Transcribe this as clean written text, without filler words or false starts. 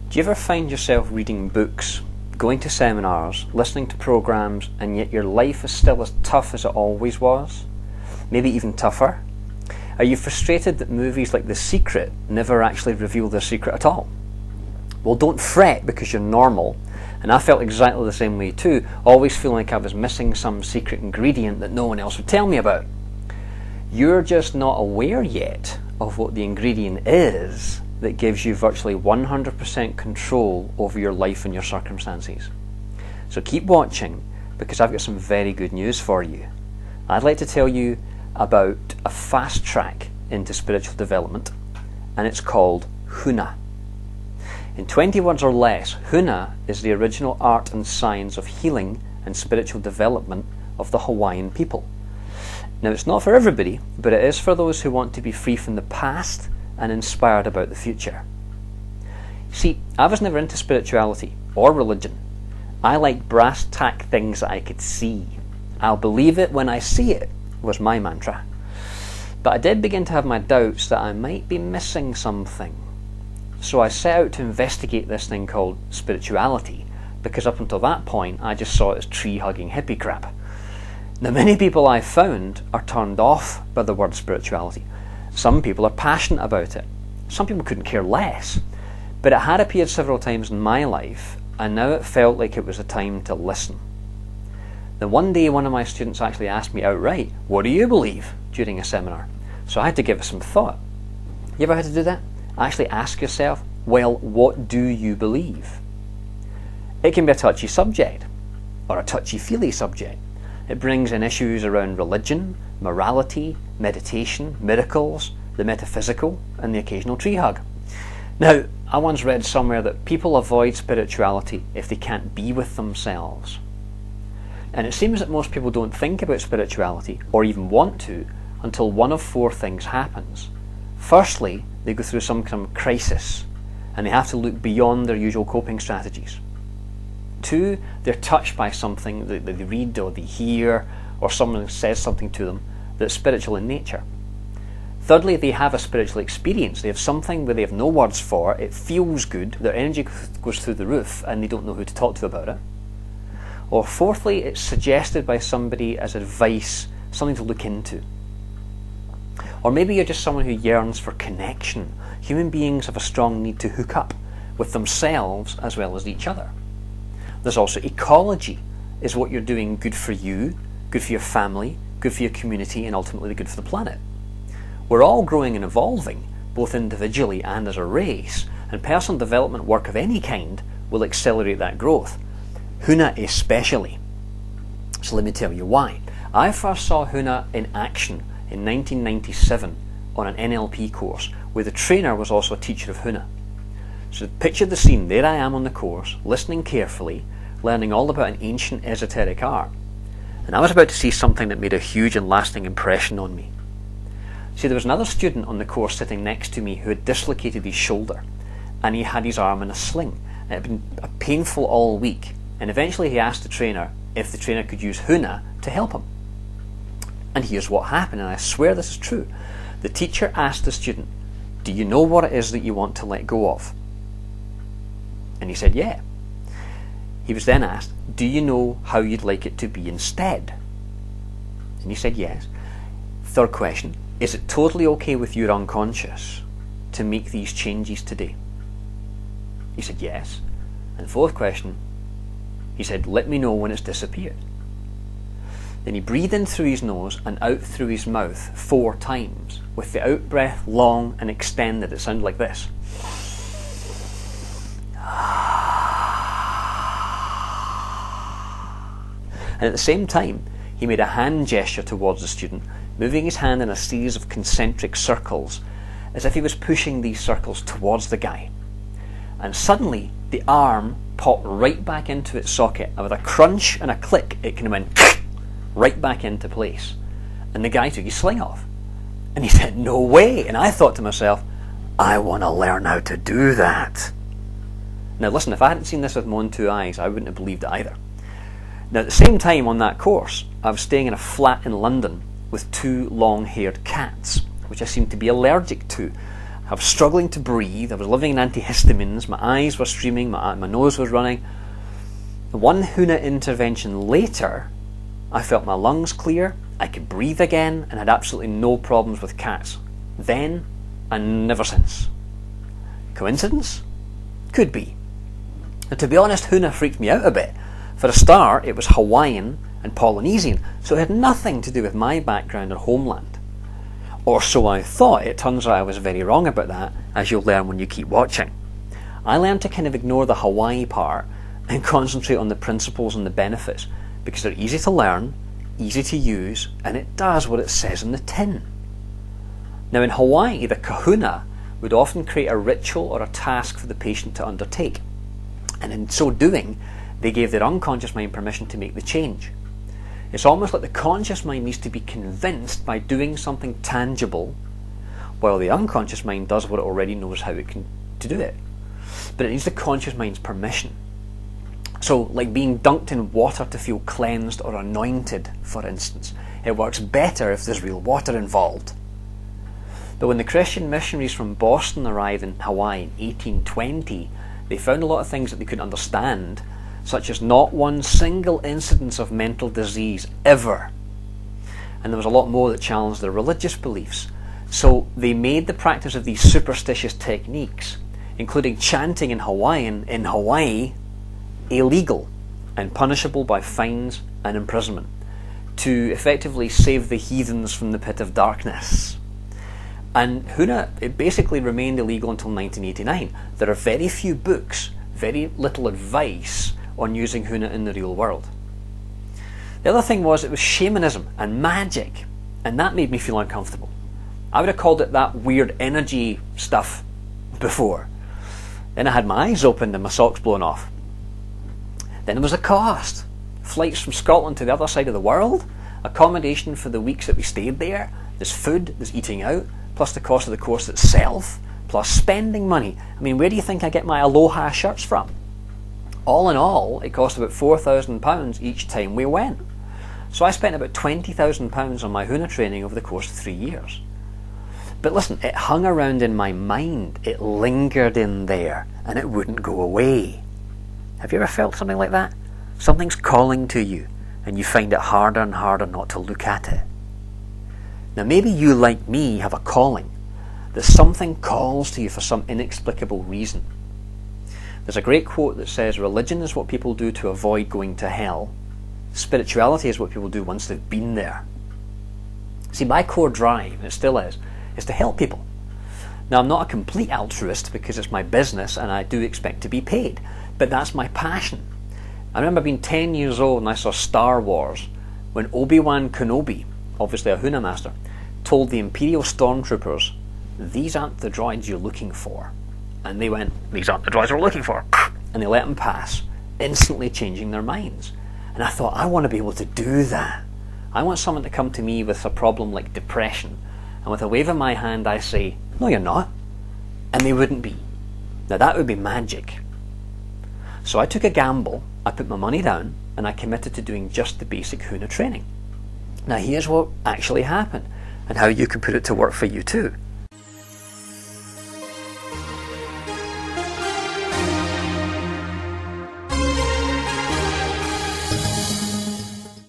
Do you ever find yourself reading books, going to seminars, listening to programs, and yet your life is still as tough as it always was? Maybe even tougher? Are you frustrated that movies like The Secret never actually reveal their secret at all? Well, don't fret because you're normal, and I felt exactly the same way too, always feeling like I was missing some secret ingredient that no one else would tell me about. You're just not aware yet of what the ingredient is that gives you virtually 100% control over your life and your circumstances. So keep watching, because I've got some very good news for you. I'd like to tell you about a fast track into spiritual development, and it's called Huna. In 20 words or less, Huna is the original art and science of healing and spiritual development of the Hawaiian people. Now, it's not for everybody, but it is for those who want to be free from the past and inspired about the future. See, I was never into spirituality or religion. I like brass tack things that I could see. I'll believe it when I see it, was my mantra. But I did begin to have my doubts that I might be missing something. So I set out to investigate this thing called spirituality, because up until that point I just saw it as tree-hugging hippie crap. Now, many people I've found are turned off by the word spirituality. Some people are passionate about it. Some people couldn't care less. But it had appeared several times in my life, and now it felt like it was a time to listen. Then one day one of my students actually asked me outright, "What do you believe?" during a seminar. So I had to give it some thought. You ever had to do that? Actually ask yourself, well, what do you believe? It can be a touchy subject, or a touchy-feely subject. It brings in issues around religion, morality, meditation, miracles, the metaphysical, and the occasional tree hug. Now, I once read somewhere that people avoid spirituality if they can't be with themselves. And it seems that most people don't think about spirituality, or even want to, until one of four things happens. Firstly, they go through some kind of crisis, and they have to look beyond their usual coping strategies. 2, they're touched by something that they read or they hear, or someone says something to them that's spiritual in nature. Thirdly, they have a spiritual experience. They have something where they have no words for, it feels good, their energy goes through the roof, and they don't know who to talk to about it. Or fourthly, it's suggested by somebody as advice, something to look into. Or maybe you're just someone who yearns for connection. Human beings have a strong need to hook up with themselves as well as each other. There's also ecology. Is what you're doing good for you, good for your family, good for your community, and ultimately good for the planet? We're all growing and evolving, both individually and as a race, and personal development work of any kind will accelerate that growth. Huna especially. So let me tell you why. I first saw Huna in action in 1997 on an NLP course, where the trainer was also a teacher of Huna. So picture the scene. There I am on the course, listening carefully, learning all about an ancient esoteric art. And I was about to see something that made a huge and lasting impression on me. See, there was another student on the course sitting next to me who had dislocated his shoulder, and he had his arm in a sling. It had been painful all week, and eventually he asked the trainer if the trainer could use Huna to help him. And here's what happened, and I swear this is true. The teacher asked the student, "Do you know what it is that you want to let go of?" And he said, "Yeah." He was then asked, "Do you know how you'd like it to be instead?" And he said, "Yes." Third question, "Is it totally okay with your unconscious to make these changes today?" He said, "Yes." And fourth question, he said, "Let me know when it's disappeared." Then he breathed in through his nose and out through his mouth 4 times, with the out breath long and extended. It sounded like this. And at the same time, he made a hand gesture towards the student, moving his hand in a series of concentric circles, as if he was pushing these circles towards the guy. And suddenly, the arm popped right back into its socket, and with a crunch and a click, it kind of went right back into place. And the guy took his sling off. And he said, "No way." And I thought to myself, I want to learn how to do that. Now listen, if I hadn't seen this with my own 2 eyes, I wouldn't have believed it either. Now at the same time on that course, I was staying in a flat in London with 2 long-haired cats, which I seemed to be allergic to. I was struggling to breathe, I was living in antihistamines, my eyes were streaming, my nose was running. One Huna intervention later, I felt my lungs clear, I could breathe again, and had absolutely no problems with cats. Then, and never since. Coincidence? Could be. And to be honest, Huna freaked me out a bit. For a start, it was Hawaiian and Polynesian, so it had nothing to do with my background or homeland. Or so I thought. It turns out I was very wrong about that, as you'll learn when you keep watching. I learned to kind of ignore the Hawaii part and concentrate on the principles and the benefits, because they're easy to learn, easy to use, and it does what it says in the tin. Now in Hawaii, the kahuna would often create a ritual or a task for the patient to undertake, and in so doing, they gave their unconscious mind permission to make the change. It's almost like the conscious mind needs to be convinced by doing something tangible, while the unconscious mind does what it already knows how it can to do it. But it needs the conscious mind's permission. So, like being dunked in water to feel cleansed or anointed, for instance. It works better if there's real water involved. But when the Christian missionaries from Boston arrived in Hawaii in 1820, they found a lot of things that they couldn't understand, such as not one single incidence of mental disease ever. And there was a lot more that challenged their religious beliefs. So they made the practice of these superstitious techniques, including chanting in Hawaiian in Hawaii, illegal and punishable by fines and imprisonment, to effectively save the heathens from the pit of darkness. And Huna, it basically remained illegal until 1989. There are very few books, very little advice on using Huna in the real world. The other thing was it was shamanism and magic, and that made me feel uncomfortable. I would have called it that weird energy stuff before. Then I had my eyes opened and my socks blown off. Then there was a cost. Flights from Scotland to the other side of the world, accommodation for the weeks that we stayed there, there's food, there's eating out, plus the cost of the course itself, plus spending money. I mean, where do you think I get my Aloha shirts from? All in all, it cost about £4,000 each time we went. So I spent about £20,000 on my Huna training over the course of 3 years. But listen, it hung around in my mind, it lingered in there, and it wouldn't go away. Have you ever felt something like that? Something's calling to you, and you find it harder and harder not to look at it. Now maybe you, like me, have a calling, that something calls to you for some inexplicable reason. There's a great quote that says, religion is what people do to avoid going to hell. Spirituality is what people do once they've been there. See, my core drive, and it still is to help people. Now, I'm not a complete altruist because it's my business and I do expect to be paid, but that's my passion. I remember being 10 years old and I saw Star Wars when Obi-Wan Kenobi, obviously a Huna master, told the Imperial Stormtroopers, these aren't the droids you're looking for. And they went, these aren't the droids we're looking for. And they let them pass, instantly changing their minds. And I thought, I want to be able to do that. I want someone to come to me with a problem like depression, and with a wave of my hand I say, no you're not. And they wouldn't be. Now that would be magic. So I took a gamble, I put my money down, and I committed to doing just the basic Huna training. Now here's what actually happened, and how you can put it to work for you too.